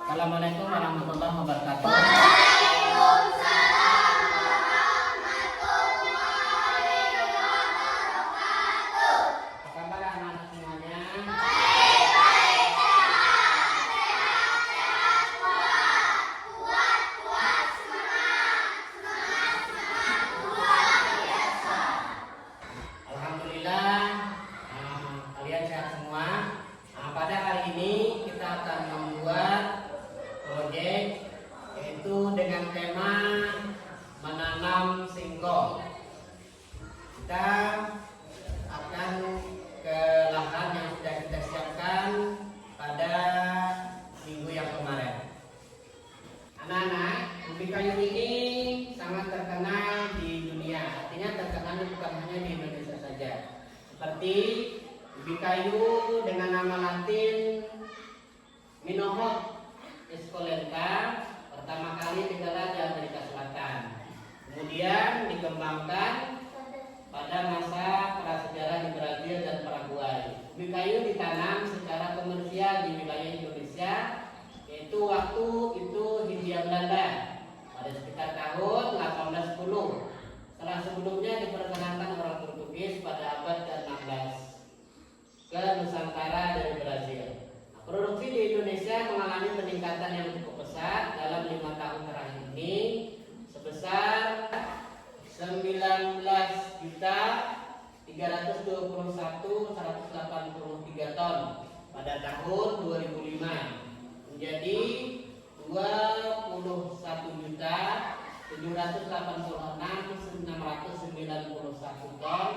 Assalamualaikum warahmatullahi wabarakatuh. Waalaikumsalam warahmatullahi wabarakatuh. Apa kabar anak-anak semuanya? Baik-baik, sehat-sehat, kuat-kuat, semangat luar biasa. Alhamdulillah, kalian sehat semua. Pada hari ini kita akan membuat proyek yaitu dengan tema menanam singkong. Kita akan ke lahan yang sudah kita siapkan pada minggu yang kemarin. Anak-anak, ubi kayu ini sangat terkenal di dunia. Artinya terkenal bukan hanya di Indonesia saja. Seperti ubi kayu dengan nama Latin Minohot esculenta pertama kali tinggal di Amerika Selatan. Kemudian dikembangkan pada masa prasejarah di Brazil dan Paraguay. Ubi kayu ditanam secara komersial di wilayah Indonesia, yaitu waktu itu Hindia Belanda pada sekitar tahun 1810. Setelah sebelumnya diperkenalkan orang Portugis pada abad ke-16 ke Nusantara dari Brazil. Produksi di Indonesia mengalami peningkatan yang cukup pesat dalam 5 tahun terakhir ini sebesar 19.321.183 ton pada tahun 2005 menjadi 21.786.691 ton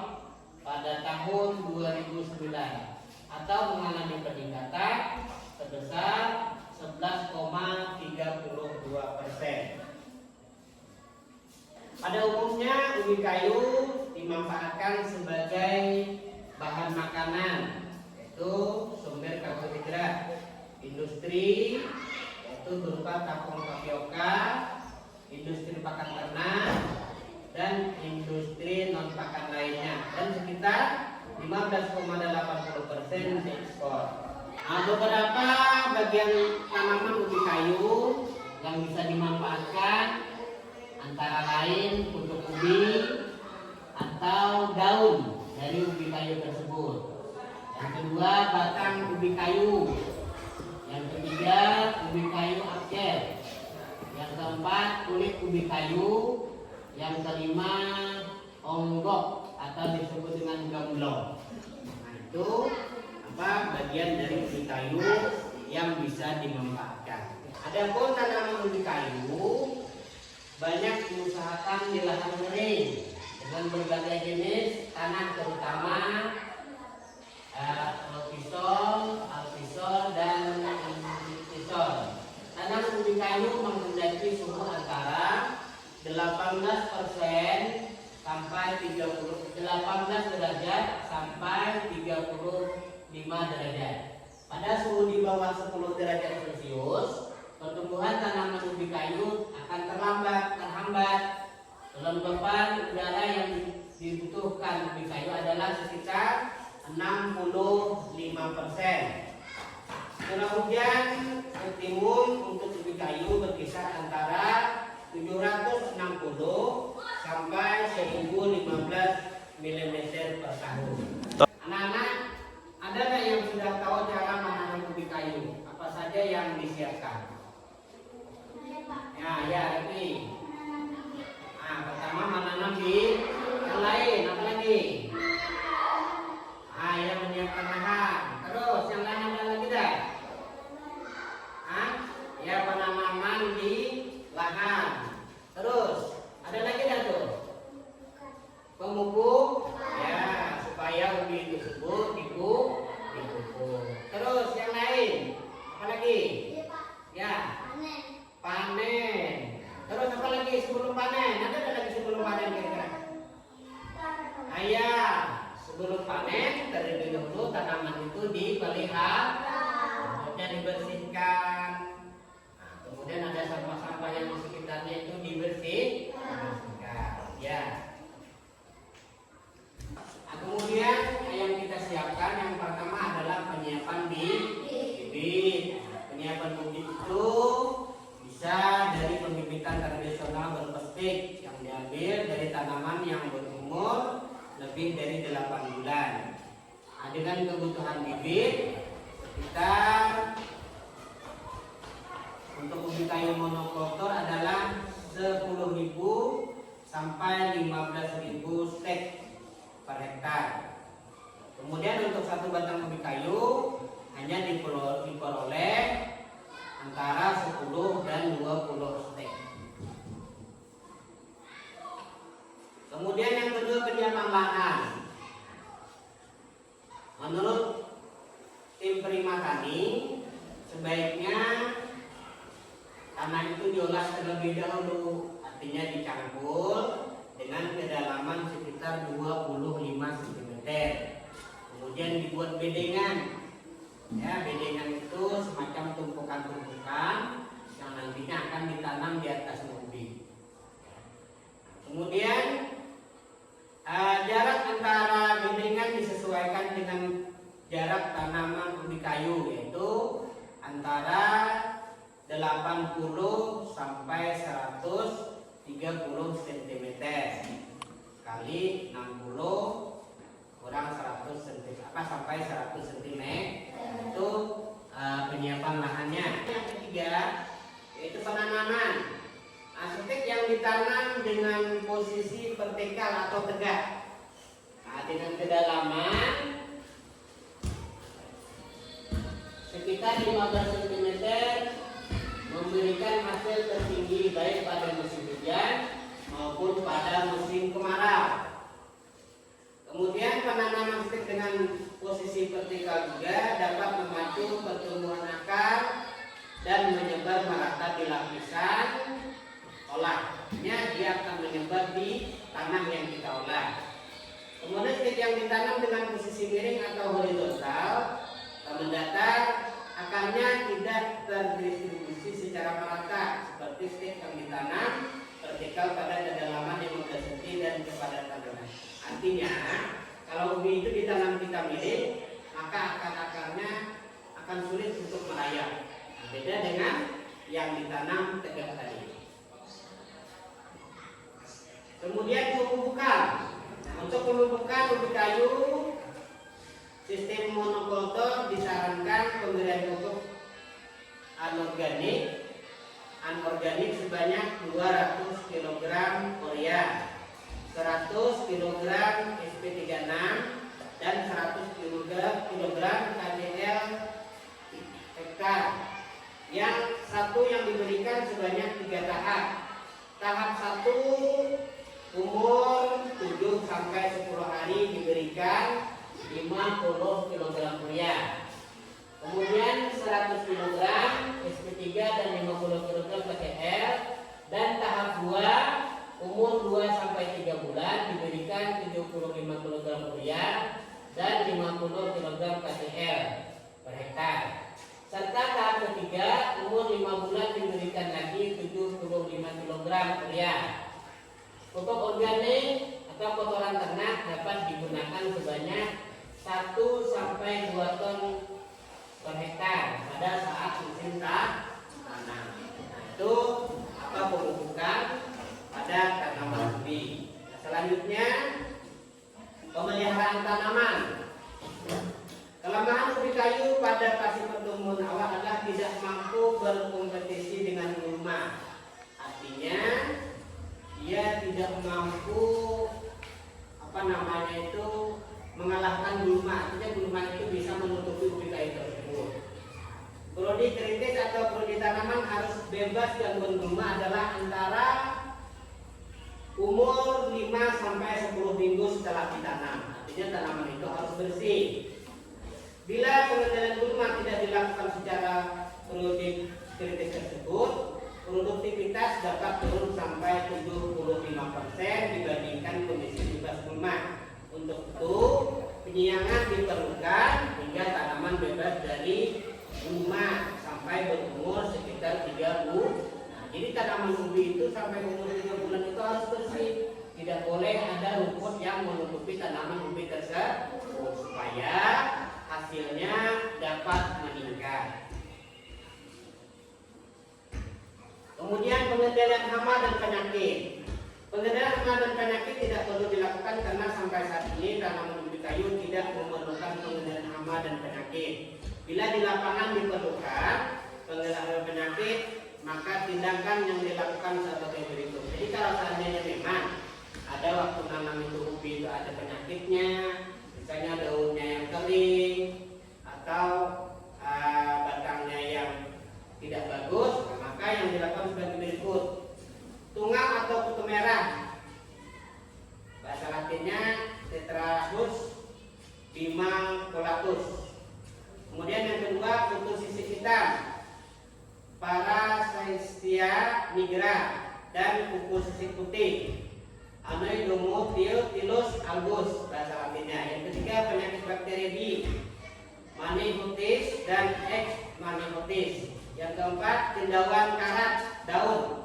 pada tahun 2009 atau mengalami peningkatan sebesar 11,32%. Pada umumnya ubi kayu dimanfaatkan sebagai bahan makanan, yaitu sumber karbohidrat, industri yaitu berupa tepung tapioka, industri pakan ternak, dan industri non pakan lainnya, dan sekitar 15,80% diekspor. Beberapa bagian tanaman ubi kayu yang bisa dimanfaatkan antara lain pucuk ubi atau daun dari ubi kayu tersebut. Yang kedua, batang ubi kayu. Yang ketiga, ubi kayu akcer. Yang keempat, kulit ubi kayu. Yang kelima, onggok atau disebut dengan gemblong. Nah, itu bagian dari ubi kayu yang bisa dimanfaatkan. Adapun tanaman ubi kayu banyak diusahakan di lahan kering dengan berbagai jenis tanah, terutama alpisol dan antisol. Tanaman ubi kayu menghendaki suhu antara 18% sampai 18 derajat sampai 35 derajat. Pada suhu di bawah 10 derajat Celcius, pertumbuhan tanaman ubi kayu akan terhambat. Kelembapan udara yang dibutuhkan ubi kayu adalah sekitar 65%. Curah hujan optimum untuk ubi kayu berkisar antara 760 sampai 1015 mm per tahun. Anak-anak, ada nggak yang sudah tahu cara menanam ubi kayu? Apa saja yang disiapkan? Ya, Revi. Pertama menanam di yang lain, apa lagi? Ya, menyiapkan lahan. Terus yang lain ada lagi dah? Ya, penanaman di lahan. Terus ada lagi dah tuh? Pemupuk, ya, supaya ubi tersebut dipupuk. Terus yang lain, apa lagi? Ya, panen. Terus apa lagi sebelum panen? Ada lagi sebelum panen kira-kira? Ya, sebelum panen terlebih dahulu tanaman itu lebih dari 8 bulan. Nah, dengan kebutuhan bibit kita untuk ubi kayu monokultur adalah 10.000 sampai 15.000 stek per hektar. Kemudian untuk satu batang ubi kayu hanya diperoleh antara 10 dan 20 stek. Kemudian yang kedua, penyiapan lahan. Menurut tim Prima Tani, sebaiknya tanah itu diolah terlebih dahulu, artinya dicampur dengan kedalaman sekitar 25 cm. Kemudian dibuat bedengan. Ya, bedengan itu semacam tumpukan-tumpukan yang nantinya akan ditanam di atas ubi. Kemudian jarak antara bedengan disesuaikan dengan jarak tanaman ubi kayu, yaitu antara 80 sampai 130 cm kali 60 kurang 100 cm sampai 100 cm. Itu penyiapan lahannya. Yang ketiga yaitu penanaman. Stek yang ditanam dengan posisi vertikal atau tegak, dengan kedalaman sekitar 15 cm, memberikan hasil tertinggi baik pada musim hujan maupun pada musim kemarau. Kemudian penanaman stek dengan posisi vertikal juga dapat memacu pertumbuhan akar dan menyebar merata di lapisan olahnya, dia akan menyebar di tanah yang kita olah. Kemudian stek yang ditanam dengan posisi miring atau horizontal mendatar, akarnya tidak terdistribusi secara merata seperti stek yang ditanam vertikal pada kedalaman 15 cm dan kepadatan tanah. Artinya, kalau ubi itu ditanam kita miring, maka akar-akarnya akan sulit untuk merayap. Beda dengan yang ditanam tegak tadi. Kemudian pemupukan. Untuk pemupukan ubi kayu sistem monokultur disarankan pemberian pupuk anorganik sebanyak 200 kg urea, 100 kg SP36 dan 100 kg KDL hektar. Yang satu yang diberikan sebanyak 3 tahap. Tahap 1 umur 7 sampai 10 hari diberikan 50 kg urea. Kemudian 100 kg SP3 dan 50 kg KDL. Dan tahap 2 umur 2 sampai 3 bulan diberikan 75 kg urea dan 50 kg KDL per hektar. Serta tahap ketiga umur 5 bulan diberikan lagi 75 kg urea. Pupuk organik atau kotoran ternak dapat digunakan sebanyak 1 sampai 2 ton per hektar pada saat musim tanam. Nah, itu apa pemupukan pada tanaman ubi. Selanjutnya pemeliharaan tanaman. Kelemahan ubi kayu pada fase pertumbuhan awal adalah tidak mampu berkompetisi dengan gulma. Artinya dia tidak mampu mengalahkan gulma. Artinya gulma itu bisa menutupi ubi kayu tersebut. Prodi kritis atau prodi tanaman harus bebas gangguan gulma adalah antara umur 5 sampai 10 minggu setelah ditanam. Artinya tanaman itu harus bersih. Bila pengendalian gulma tidak dilakukan secara prodi kritis tersebut, produktivitas dapat turun sampai 75% dibandingkan kondisi bebas gulma. Untuk itu, penyiangan diperlukan hingga tanaman bebas dari gulma sampai berumur sekitar 3 bulan. Nah, jadi tanaman ubi itu sampai umur 3 bulan itu harus bersih. Tidak boleh ada rumput yang menutupi tanaman ubi tersebut supaya hasilnya dapat meningkat. Kemudian pengendalian hama dan penyakit. Pengendalian hama dan penyakit tidak perlu dilakukan karena sampai saat ini tanaman ubi kayu tidak memerlukan pengendalian hama dan penyakit. Bila di lapangan diperlukan pengendalian penyakit, maka tindakan yang dilakukan sebagai berikut. Jadi kalau seandainya memang ada waktu nanam itu ubi itu ada penyakitnya, misalnya daunnya yang kering atau batangnya yang tidak bagus, maka yang dilakukan sebagai berikut. Tungau atau kutu merah, bahasa latinnya Tetrahus bimangcolatus. Kemudian yang kedua, kutu sisik hitam, Parasaestia nigra, dan kuku sisik putih, Anoidomotilus albus, bahasa latinnya. Yang ketiga, penyakit bakteri B, Manihotis dan X manihotis. Yang keempat, cendauan karat daun,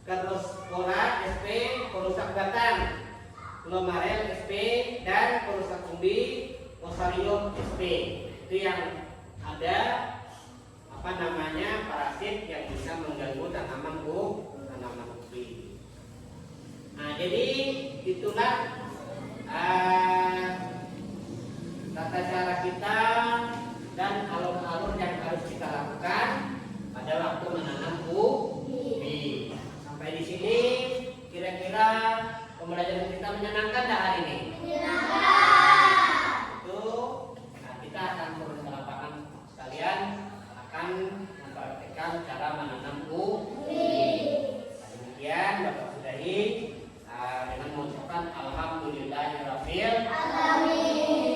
Cadrospora sp, perusak batang, Glomarel sp, dan perusak umbi, Fusarium sp. Itu yang ada parasit yang bisa mengganggu tanaman ubi. Nah, jadi itulah tata cara kita dan alur-alur yang harus kita lakukan pada waktu menanam ubi. Sampai di sini kira-kira pembelajaran kita menyenangkan dah hari ini? Menyenangkan. Itu kita akan turun ke lapangan sekalian, akan mempraktikkan cara menanam ubi. Demikian Bapak sudahi dengan mengucapkan alhamdulillahirabbil alamin.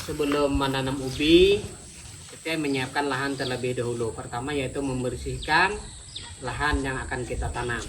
Sebelum menanam ubi, kita menyiapkan lahan terlebih dahulu. Pertama yaitu membersihkan lahan yang akan kita tanam.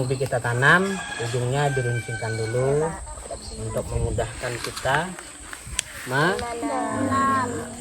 ubi kita tanam, ujungnya diruncingkan dulu untuk memudahkan kita menanam.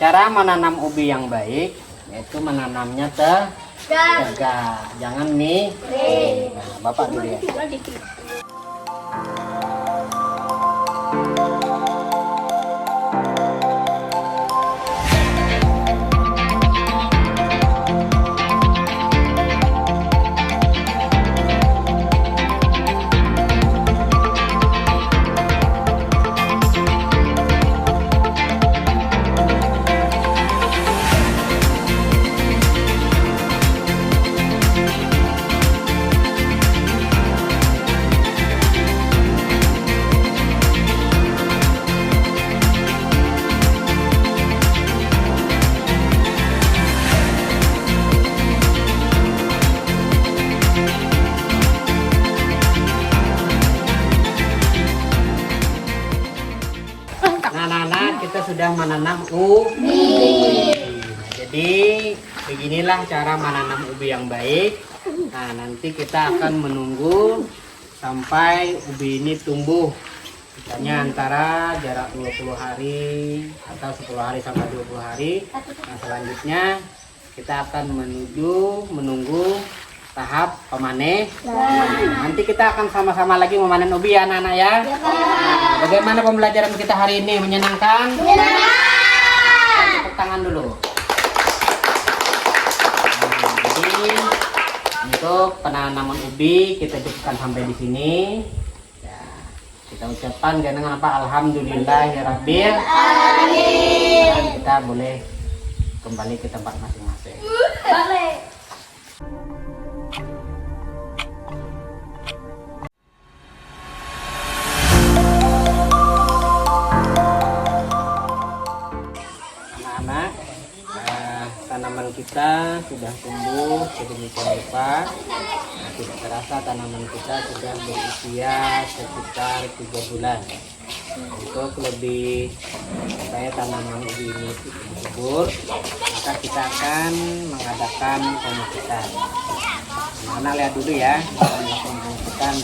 Cara menanam ubi yang baik yaitu menanamnya tegak, jangan miring. Nah, Bapak dulu ya. Anak-anak, kita sudah menanam ubi. Jadi beginilah cara menanam ubi yang baik. Nah, nanti kita akan menunggu sampai ubi ini tumbuh. Misalnya antara jarak 20 hari atau 10 hari sampai 20 hari. Nah, selanjutnya kita akan menunggu tahap pemanen. Nanti kita akan sama-sama lagi memanen ubi ya anak-anak ya. Nah, bagaimana pembelajaran kita hari ini? Menyenangkan? Tepuk tangan dulu. Nah, jadi untuk penanaman ubi kita cukupkan sampai di sini. Ya, kita ucapkan dengan apa? Alhamdulillahirabbil alamin. Dan kita boleh kembali ke tempat masing-masing. Tanaman kita sudah tumbuh sedemikian rupa. Nah, tidak terasa tanaman kita sudah berusia sekitar 3 bulan. Untuk lebih supaya tanaman ubi ini subur, maka kita akan mengadakan pemupukan. Nah, lihat dulu ya, pemupukan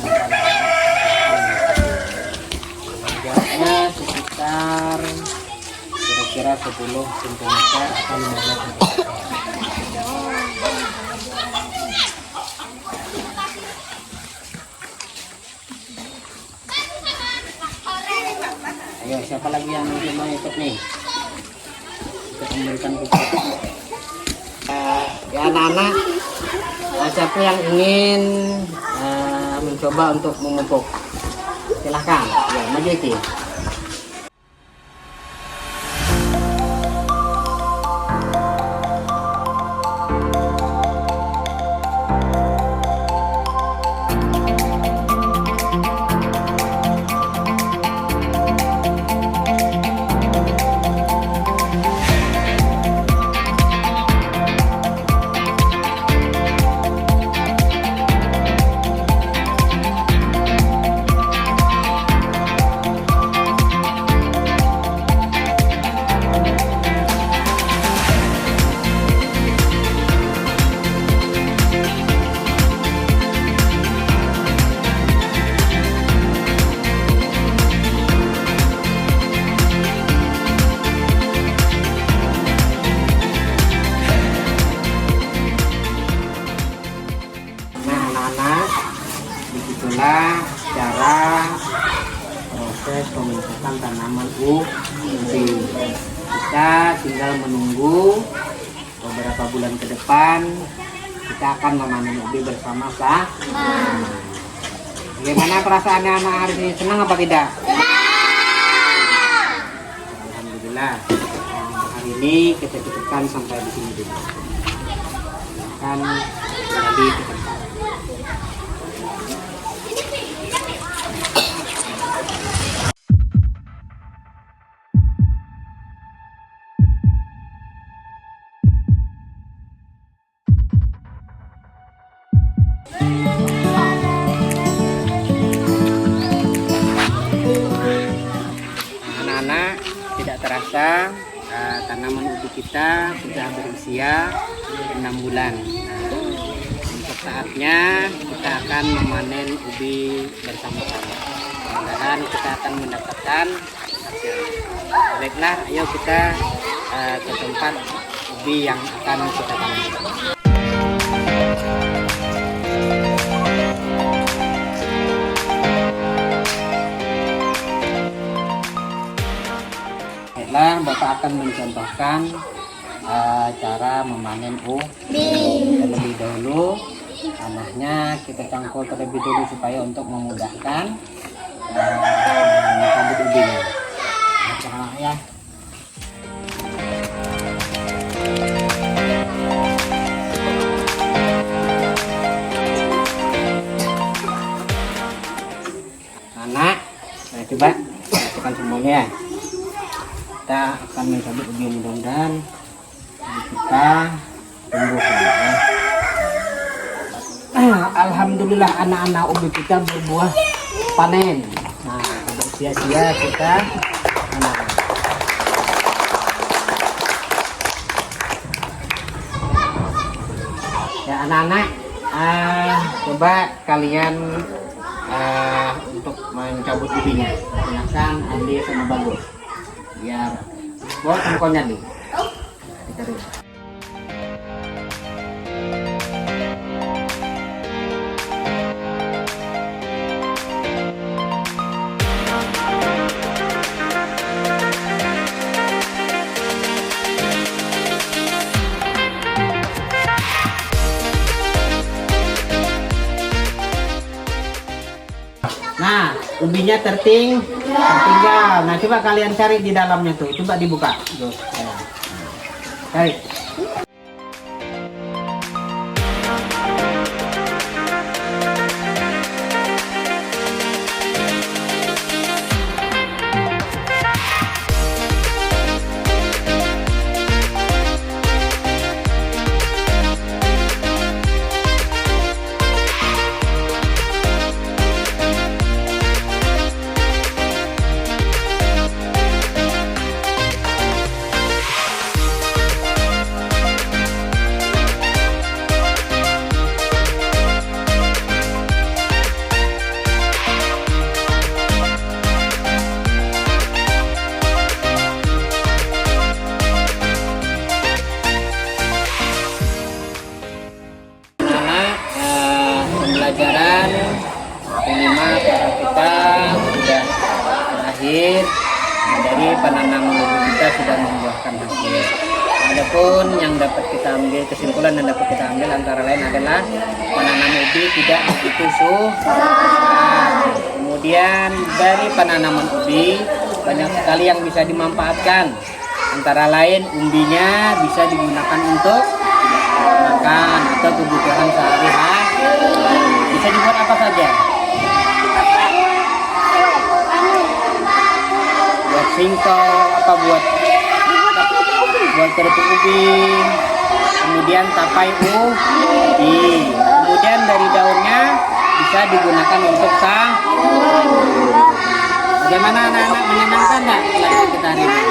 jaraknya sekitar kira-kira 10 cm atau 15 cm. Ayo, siapa lagi yang mau ikut nih? Kita memberikan pupuk. Ya anak-anak, siapa yang ingin mencoba untuk memupuk? Silahkan, ya maju Iki. Begitulah cara proses pemupukan tanaman ubi. Kita tinggal menunggu beberapa bulan ke depan kita akan memanen ubi bersama-sama. Bagaimana perasaannya anak hari ini? Senang apa tidak? Alhamdulillah. Hari ini kita cukupkan sampai di sini dulu. Akan kembali ke tempat. Anak-anak, tidak terasa tanaman ubi kita sudah berusia 6 bulan. Untuk saatnya kita akan memanen ubi bersama-sama. Mudah-mudahan kita akan mendapatkan hasil. Baiklah, ayo kita ke tempat ubi yang akan kita panen. Baiklah, Bapak akan mencontohkan cara memanen ubi. Terlebih dahulu tanahnya kita cangkul terlebih dulu supaya untuk memudahkan mencabut ubinya. Nah, ya. Anak, nah coba lakukan semuanya ya. Kita akan mencabut ubi, mudah-mudahan kita tumbuh ya. Alhamdulillah anak-anak ubi kita berbuah panen. Nah, tidak sia-sia kita menanam. Ya anak-anak, coba kalian untuk mencabut ubinya gunakan ambil sama bagus. Biar bawa tangkonya nih. Ditaruh. Nah, ubinya tertinggal. Nah, coba kalian cari di dalamnya tuh. Coba dibuka. Tuh. Cari. Pembelajaran kelima kita sudah berakhir. Dari penanaman ubi kita sudah membuahkan hasil. Adapun yang dapat kita ambil, kesimpulan yang dapat kita ambil antara lain adalah penanaman ubi tidak begitu susah. Kemudian dari penanaman ubi banyak sekali yang bisa dimanfaatkan. Antara lain umbinya bisa digunakan untuk makan atau kebutuhan sehari-hari. Bisa dibuat apa saja? Buat singkong, apa buat kerupuk ubi. Kemudian tapai ubi. Kemudian dari daunnya bisa digunakan untuk sahur. Bagaimana anak-anak, menyenangkan nggak pelajaran kita hari ini?